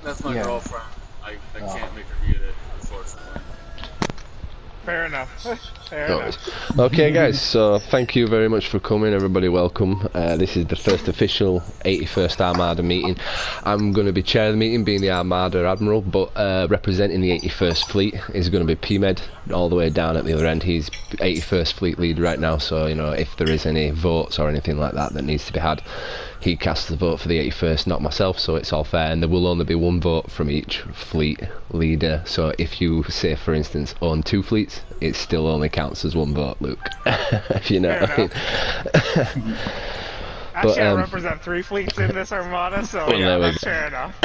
That's my girlfriend. I can't make her read it, unfortunately. Fair enough. Fair enough. Okay, guys, so thank you very much for coming. Everybody, welcome. This is the first official 81st Armada meeting. I'm going to be chairing the meeting, being the Armada Admiral, but representing the 81st Fleet is going to be PMed, all the way down at the other end. He's 81st Fleet lead right now, so, you know, if there is any votes or anything like that that needs to be had, he casts the vote for the 81st, not myself, so it's all fair, and there will only be one vote from each fleet leader. So if you, say for instance, own 2 fleets, it still only counts as 1 vote, Luke. If you know what I mean. Actually, I represent 3 fleets in this Armada, so well, yeah, that's fair enough.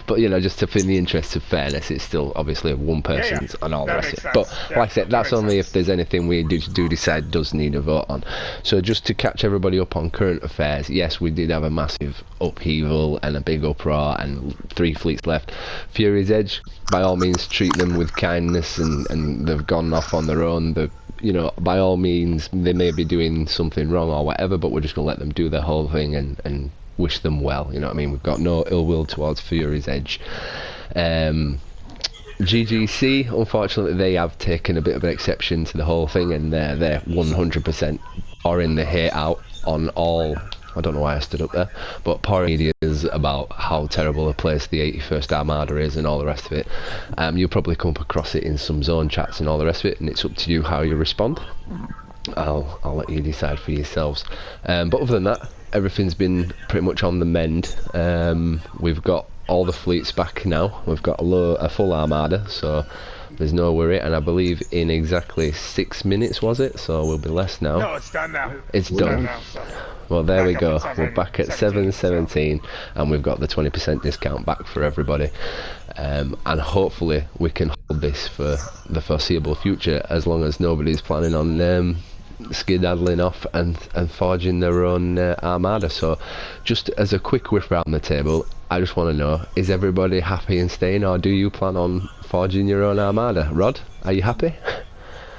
But, you know, just in the interest of fairness, it's still obviously one person's and all the rest of it. But, like I said, that's only if there's anything we do decide does need a vote on. So just to catch everybody up on current affairs, yes, we did have a massive upheaval and a big uproar and 3 fleets left. Fury's Edge, by all means, treat them with kindness, and they've gone off on their own. You know, by all means, they may be doing something wrong or whatever, but we're just going to let them do their whole thing and wish them well, you know what I mean? We've got no ill will towards Fury's Edge. GGC, unfortunately, they have taken a bit of an exception to the whole thing, and they're 100% pouring the hate out on all, I don't know why I stood up there, but pouring medias about how terrible a place the 81st Armada is and all the rest of it. You'll probably come across it in some zone chats and all the rest of it, and it's up to you how you respond. I'll let you decide for yourselves. But other than that, everything's been pretty much on the mend. We've got all the fleets back now. We've got a full Armada, so there's no worry. And I believe in exactly 6 minutes, was it? So we'll be less now. No, it's done now. It's done. Now, so. Well, there we go. We're back at 7:17, and we've got the 20% discount back for everybody. And hopefully we can hold this for the foreseeable future, as long as nobody's planning on skedaddling off and forging their own Armada. So just as a quick whip around the table, I just want to know, is everybody happy and staying, or do you plan on forging your own Armada? Rod, are you happy?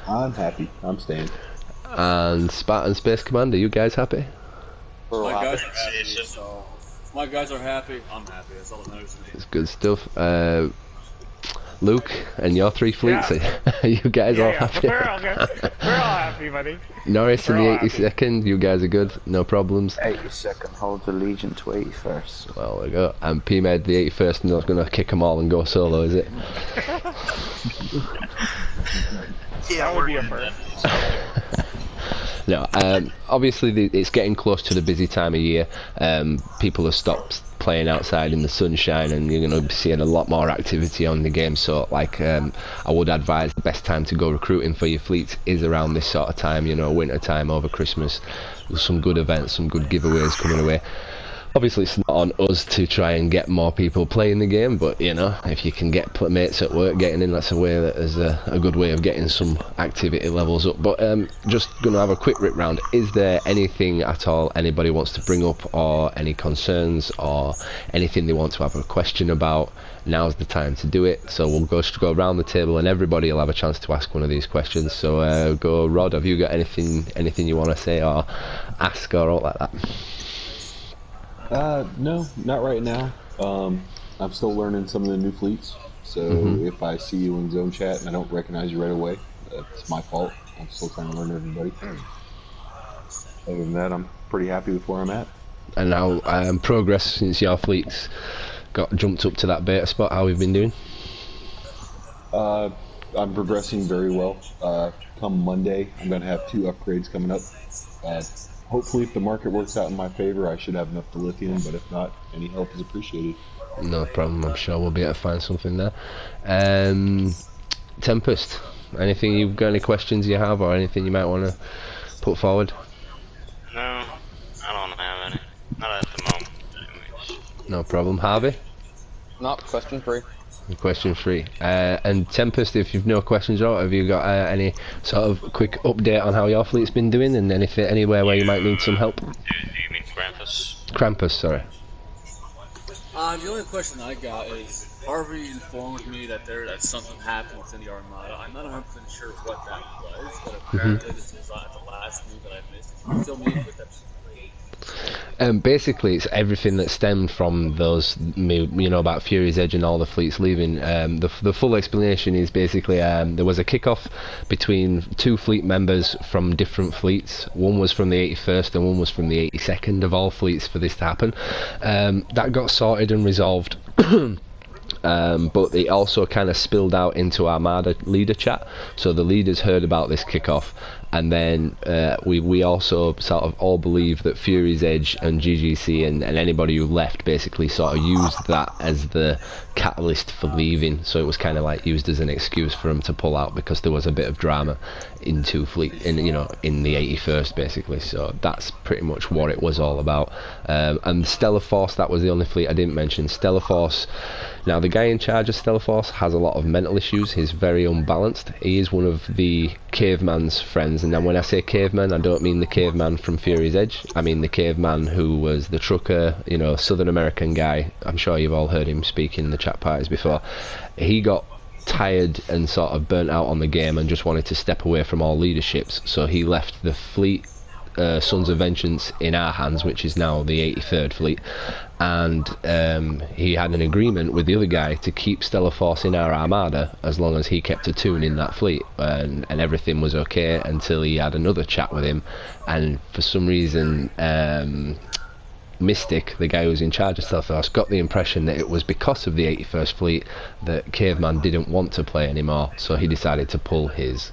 I'm happy. I'm staying. And Spartan Space Commander, you guys happy? My guys are happy, so my guys are happy, I'm happy, that's all that matters to me. It's good stuff. Luke, and your 3 fleets, are you guys all happy? We're all good. We're all happy, buddy. Norris in the 82nd, you guys are good, no problems. 82nd holds allegiance to 81st. Well, there we go. And PMed, the 81st, not going to kick them all and go solo, is it? Yeah, that would be a first. No, obviously it's getting close to the busy time of year. People have stopped playing outside in the sunshine, and you're going to be seeing a lot more activity on the game. So, like, I would advise the best time to go recruiting for your fleets is around this sort of time, you know, winter time over Christmas. There's some good events, some good giveaways coming away. Obviously, it's not on us to try and get more people playing the game, but, you know, if you can get mates at work getting in, that's a way that is a good way of getting some activity levels up. But just going to have a quick rip round. Is there anything at all anybody wants to bring up, or any concerns, or anything they want to have a question about? Now's the time to do it. So we'll go around the table, and everybody will have a chance to ask one of these questions. So go, Rod. Have you got anything you want to say or ask or all like that? No, not right now. I'm still learning some of the new fleets, so if I see you in zone chat and I don't recognize you right away, that's my fault. I'm still trying to learn everybody. Other than that, I'm pretty happy with where I'm at. And now, progress since your fleets got jumped up to that beta spot, how we've been doing? I'm progressing very well. Come Monday, I'm going to have 2 upgrades coming up. Hopefully, if the market works out in my favor, I should have enough to lithium, but if not, any help is appreciated. No problem, I'm sure we'll be able to find something there. Tempest, anything you've got, any questions you have, or anything you might want to put forward? No, I don't have any. Not at the moment, anyways. No problem. Harvey? Not question free. Question free. And Tempest, if you've no questions at all, have you got any sort of quick update on how your fleet's been doing, and anything, anywhere where you might need some help? Do you mean Krampus? Krampus, sorry. The only question I got is, Harvey informed me that something happened within the Armada. I'm not 100% sure what that was, but apparently this was at the last move that I missed. Can you fill me in with that? Basically, it's everything that stemmed from those, about Fury's Edge and all the fleets leaving. The full explanation is basically there was a kickoff between two fleet members from different fleets. One was from the 81st and one was from the 82nd of all fleets for this to happen. That got sorted and resolved. But it also kind of spilled out into Armada leader chat, so the leaders heard about this kickoff, and then we also sort of all believe that Fury's Edge and GGC and anybody who left basically sort of used that as the catalyst for leaving, so it was kind of like used as an excuse for them to pull out because there was a bit of drama in the 81st basically. So that's pretty much what it was all about. And Stellar Force, that was the only fleet I didn't mention. Stellar Force, now the guy in charge of Stellar Force has a lot of mental issues. He's very unbalanced. He is one of the caveman's friends, and then when I say caveman, I don't mean the caveman from Fury's Edge. I mean the caveman who was the trucker, Southern American guy. I'm sure you've all heard him speak in the chat parties before. He got tired and sort of burnt out on the game and just wanted to step away from all leaderships, so he left the fleet Sons of Vengeance in our hands, which is now the 83rd fleet, and he had an agreement with the other guy to keep Stellar Force in our Armada as long as he kept a tune in that fleet, and everything was okay until he had another chat with him, and for some reason Mystic, the guy who was in charge of Stellar Force, got the impression that it was because of the 81st fleet that Caveman didn't want to play anymore, so he decided to pull his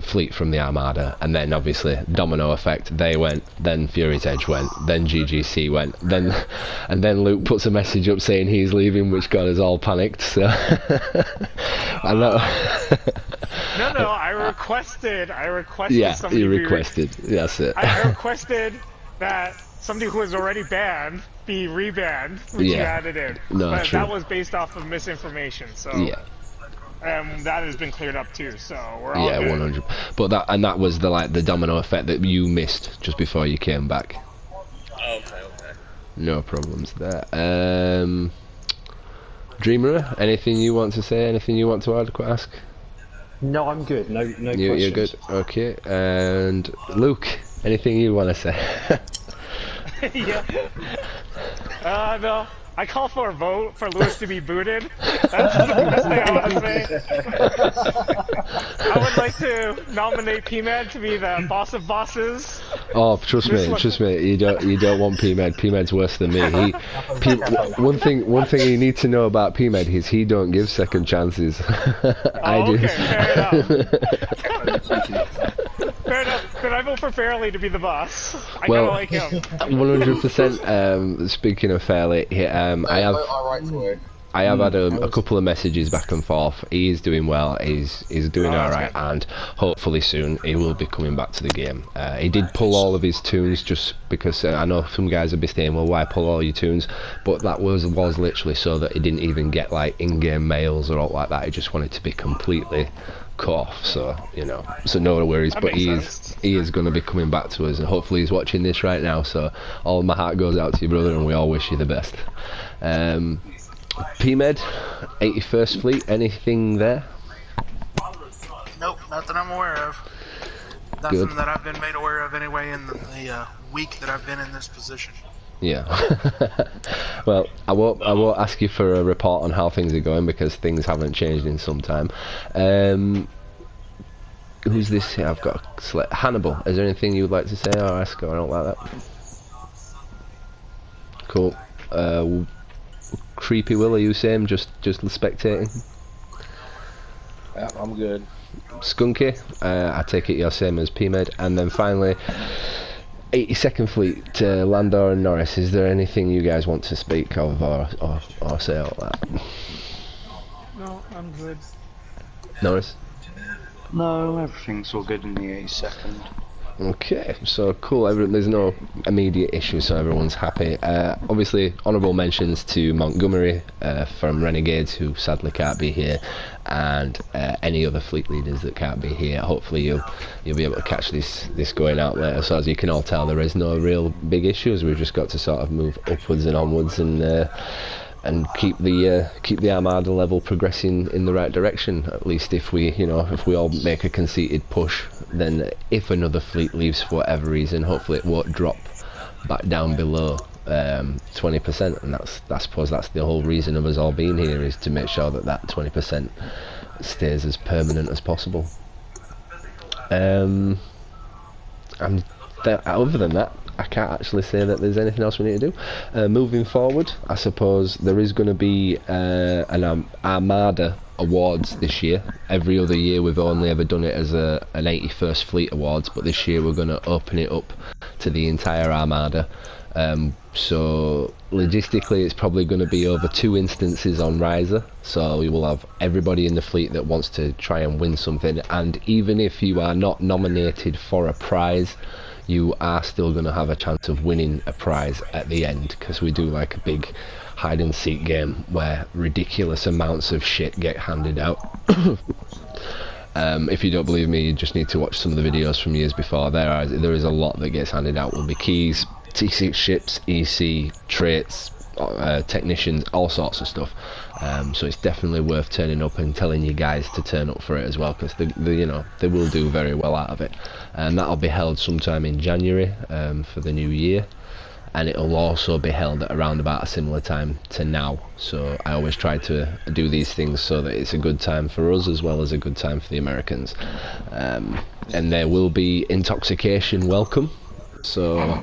fleet from the Armada, and then obviously domino effect, they went, then Fury's Edge went, then GGC went, and then Luke puts a message up saying he's leaving, which got us all panicked, so I know. No, I requested yeah, somebody you requested, that's it. I requested that somebody who was already banned be rebanned, which you added in. No, but true. that was based off of misinformation, so yeah. That has been cleared up too, so we're all good. 100. But that was the domino effect that you missed just before you came back. Okay. No problems there. Dreamer, anything you want to say? Anything you want to ask? No, I'm good. No questions. You're good. Okay. And Luke, anything you want to say? Yeah. No. I call for a vote for Lewis to be booted. That's the best thing I want to say. I would like to nominate PMed to be the boss of bosses. Oh, trust me. You don't want PMed. PMed's worse than me. One thing you need to know about PMed is he don't give second chances. I do. Okay, fair enough. Fair enough. Could I vote for Fairly to be the boss? I kind of like him. 100%. Speaking of Fairly, I have had a couple of messages back and forth. He is doing well. He's doing alright, and hopefully soon he will be coming back to the game. He did pull all of his tunes just because I know some guys would be saying, well, why pull all your tunes? But that was literally so that he didn't even get like in-game mails or all like that. He just wanted to be completely cut off, so so no worries. But he is going to be coming back to us, and hopefully he's watching this right now, so all my heart goes out to you, brother, and we all wish you the best. PMed, 81st Fleet, anything there? Nope, nothing I'm aware of. Nothing that I've been made aware of anyway in the week that I've been in this position. Yeah. Well, I won't ask you for a report on how things are going because things haven't changed in some time. Who's this here? I've got Hannibal. Is there anything you would like to say or ask or anything like that? Cool. Creepy Will, are you same? Just spectating? Yeah, I'm good. Skunky, I take it you're same as PMed. And then finally, 82nd Fleet, Landor and Norris. Is there anything you guys want to speak of or say all that? No, I'm good. Norris? No, everything's all good in the 82nd. Okay, so cool. There's no immediate issues, so everyone's happy. Obviously, honourable mentions to Montgomery from Renegades, who sadly can't be here, and any other fleet leaders that can't be here. Hopefully, you'll be able to catch this going out later. So as you can all tell, there is no real big issues. We've just got to sort of move upwards and onwards and and keep the Armada level progressing in the right direction. At least if we all make a conceited push, then if another fleet leaves for whatever reason, hopefully it won't drop back down below 20%, and I suppose that's the whole reason of us all being here, is to make sure that 20% stays as permanent as possible. And other than that, I can't actually say that there's anything else we need to do. Moving forward, I suppose there is going to be an Armada Awards this year. Every other year we've only ever done it as an 81st Fleet Awards, but this year we're going to open it up to the entire Armada. So logistically it's probably going to be over 2 instances on Riser, so we will have everybody in the fleet that wants to try and win something, and even if you are not nominated for a prize, you are still going to have a chance of winning a prize at the end, because we do like a big hide and seek game where ridiculous amounts of shit get handed out. If you don't believe me, you just need to watch some of the videos from years before. There is a lot that gets handed out. Will be keys, T6 ships, EC, traits, technicians, all sorts of stuff. So it's definitely worth turning up and telling you guys to turn up for it as well, because they will do very well out of it. And that'll be held sometime in January for the new year, and it'll also be held at around about a similar time to now. So I always try to do these things so that it's a good time for us as well as a good time for the Americans. And there will be intoxication welcome, so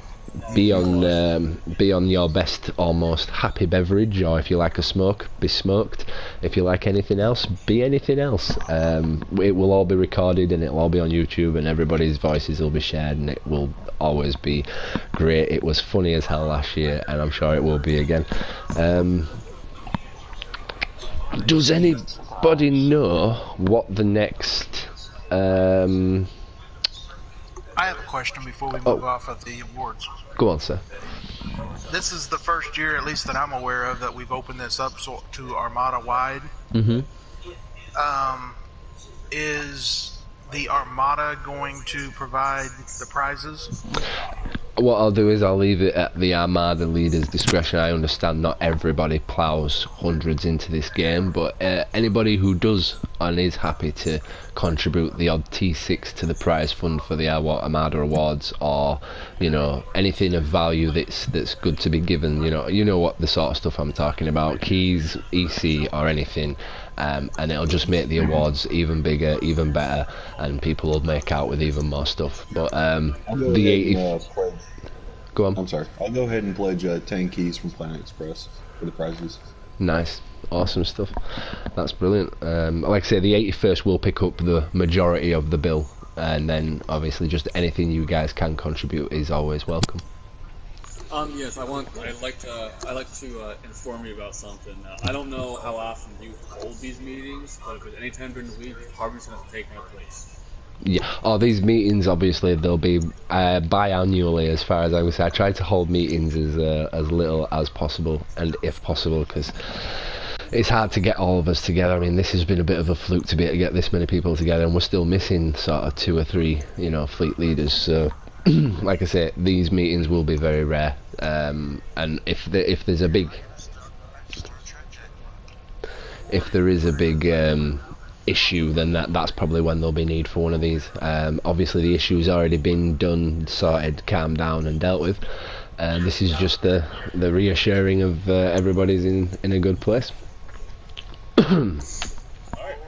be on your best almost happy beverage, or if you like a smoke, be smoked. If you like anything else, be anything else. It will all be recorded and it'll all be on YouTube, and everybody's voices will be shared, and it will always be great. It was funny as hell last year, and I'm sure it will be again. Does anybody know what the next I have a question before we move off of the awards. Go on, sir. This is the first year, at least that I'm aware of, that we've opened this up to Armada wide. Is the Armada going to provide the prizes? What I'll do is I'll leave it at the Armada leader's discretion. I understand not everybody plows hundreds into this game, but anybody who does and is happy to contribute the odd T6 to the prize fund for the Armada Awards, or anything of value that's good to be given, you know what the sort of stuff I'm talking about, keys, EC, or anything. And it'll just make the awards even bigger, even better, and people will make out with even more stuff. But the 80. Go on. I'm sorry. I'll go ahead and pledge 10 keys from Planet Express for the prizes. Nice, awesome stuff. That's brilliant. Like I say, the 81st will pick up the majority of the bill, and then obviously just anything you guys can contribute is always welcome. Yes, I'd like to inform you about something. I don't know how often you hold these meetings, but if it's any time during the week, Harvey's going to take my place. Yeah, these meetings, obviously, they'll be biannually, as far as I would say. I try to hold meetings as little as possible, and if possible, because it's hard to get all of us together. I mean, this has been a bit of a fluke to be able to get this many people together, and we're still missing sort of 2 or 3, fleet leaders. So, like I say, these meetings will be very rare, and if there is a big issue, then that's probably when there'll be need for one of these. Obviously the issue's already been done, sorted, calmed down and dealt with. This is just the reassuring of everybody's in a good place.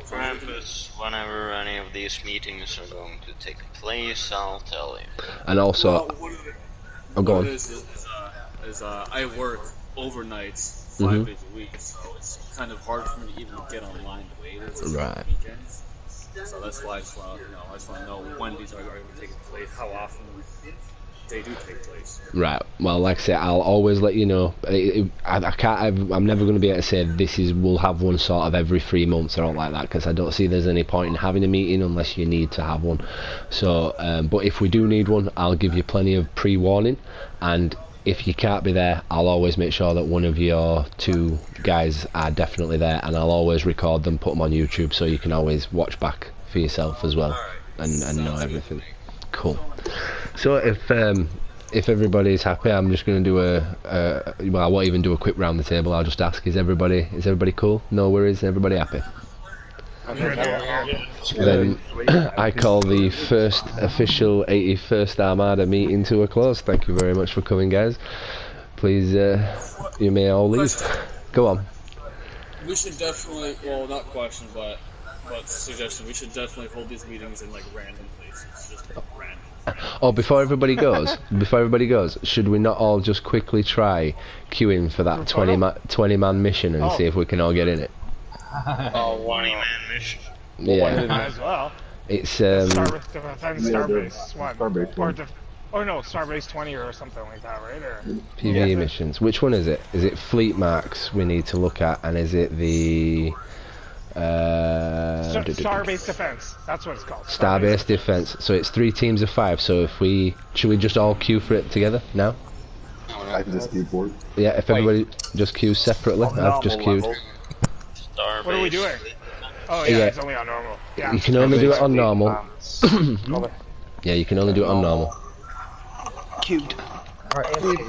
Krampus, whenever any of these meetings are going to take place, I'll tell you. And also, go on. I work overnights 5 days a week, so it's kind of hard for me to even get online later. Right. Weekends. So that's why I just want to know when these are going to take place, how often they do take place. Right. Well, like I say, I'll always let you know. I'm never going to be able to say we'll have one sort of every 3 months or all like that, because I don't see there's any point in having a meeting unless you need to have one. So, but if we do need one, I'll give you plenty of pre-warning, and if you can't be there, I'll always make sure that one of your 2 guys are definitely there, and I'll always record them, put them on YouTube, so you can always watch back for yourself as well, and know everything. Cool. So if if everybody's happy, I'm just going to do well, I won't even do a quick round the table. I'll just ask: Is everybody cool? No worries. Everybody happy? Then I call the first official 81st Armada meeting to a close. Thank you very much for coming, guys. Please, you may all leave. Go on. We should definitely, well, not question, but suggestion. We should definitely hold these meetings in like random places, just random. Oh, before everybody goes, should we not all just quickly try queuing for that 20 man mission and see if we can all get in it? Oh, 20-man mission. Yeah. Might as well. It's Starbase 1. Or no, Starbase 20 or something like that, right? Or PvE missions. Which one is it? Is it Fleet Marks we need to look at, and is it the Starbase Defense? That's what it's called. Starbase Defense. So it's 3 teams of 5. So should we just all queue for it together now? I can just queue for it. Yeah, if everybody just queues separately. I've just queued. Starbase. What are we doing? Oh yeah, it's only on normal. Yeah. You can only do it on normal. Yeah, you can only do it on normal. Cubed.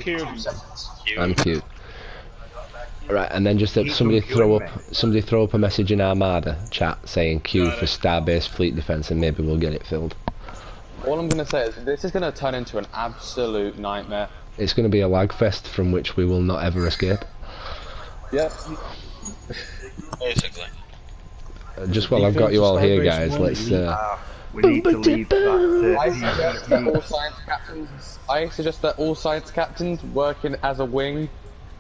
Cubed. I'm cute. Right, and then just somebody throw up a message in Armada chat saying queue for Starbase Fleet Defense, and maybe we'll get it filled. All I'm gonna say is this is gonna turn into an absolute nightmare. It's gonna be a lag fest from which we will not ever escape. Yep. Basically. Just while I've got you all here, guys, let's. We need to leave that. I suggest that all science captains work in as a wing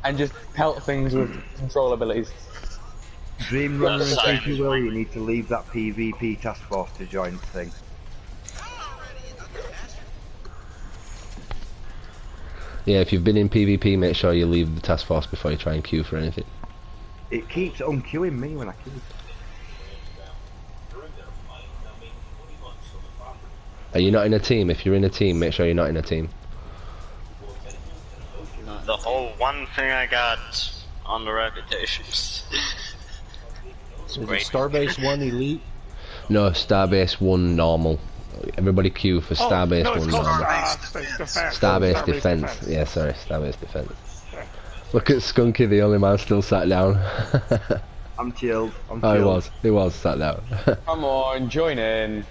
and just pelt things with control abilities. Dream Runner and Thank Will, you need to leave that PvP task force to join the thing. Yeah, if you've been in PvP, make sure you leave the task force before you try and queue for anything. It keeps unqueuing me when I queue. Are you not in a team? If you're in a team, make sure you're not in a team. The whole one thing I got on the reputations. Is it Starbase 1 Elite? No, Starbase 1 normal. Everybody queue for Starbase 1 normal. Starbase Defense. Yeah, sorry, Starbase Defense. Look at Skunky, the only man still sat down. I'm chilled. He was sat down. Come on, join in.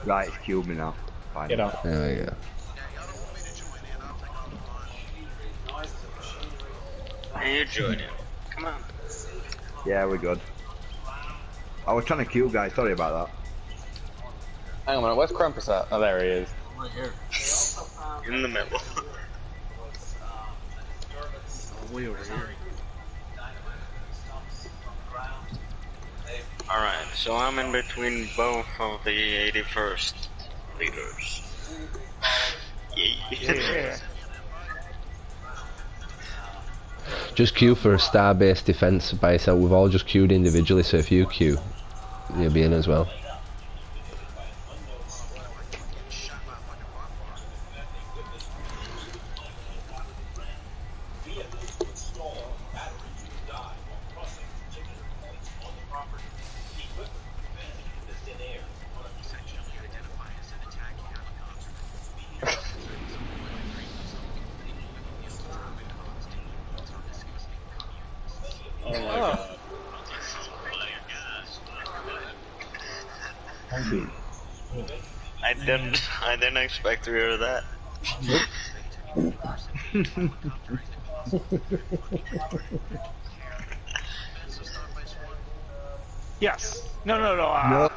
Right, it's queued me now. Fine. Get out. There we go. And you join in. Come on. Yeah, we're good. I was trying to queue, guys. Sorry about that. Hang on a minute, where's Krampus at? Oh, there he is. Right here. In the middle. Way over here. Alright, so I'm in between both of the 81st leaders. Yeah. Just queue for Starbase Defense by yourself. We've all just queued individually, so if you queue, you'll be in as well. Oh my god. Thank you. I didn't expect to hear that. Yes. No.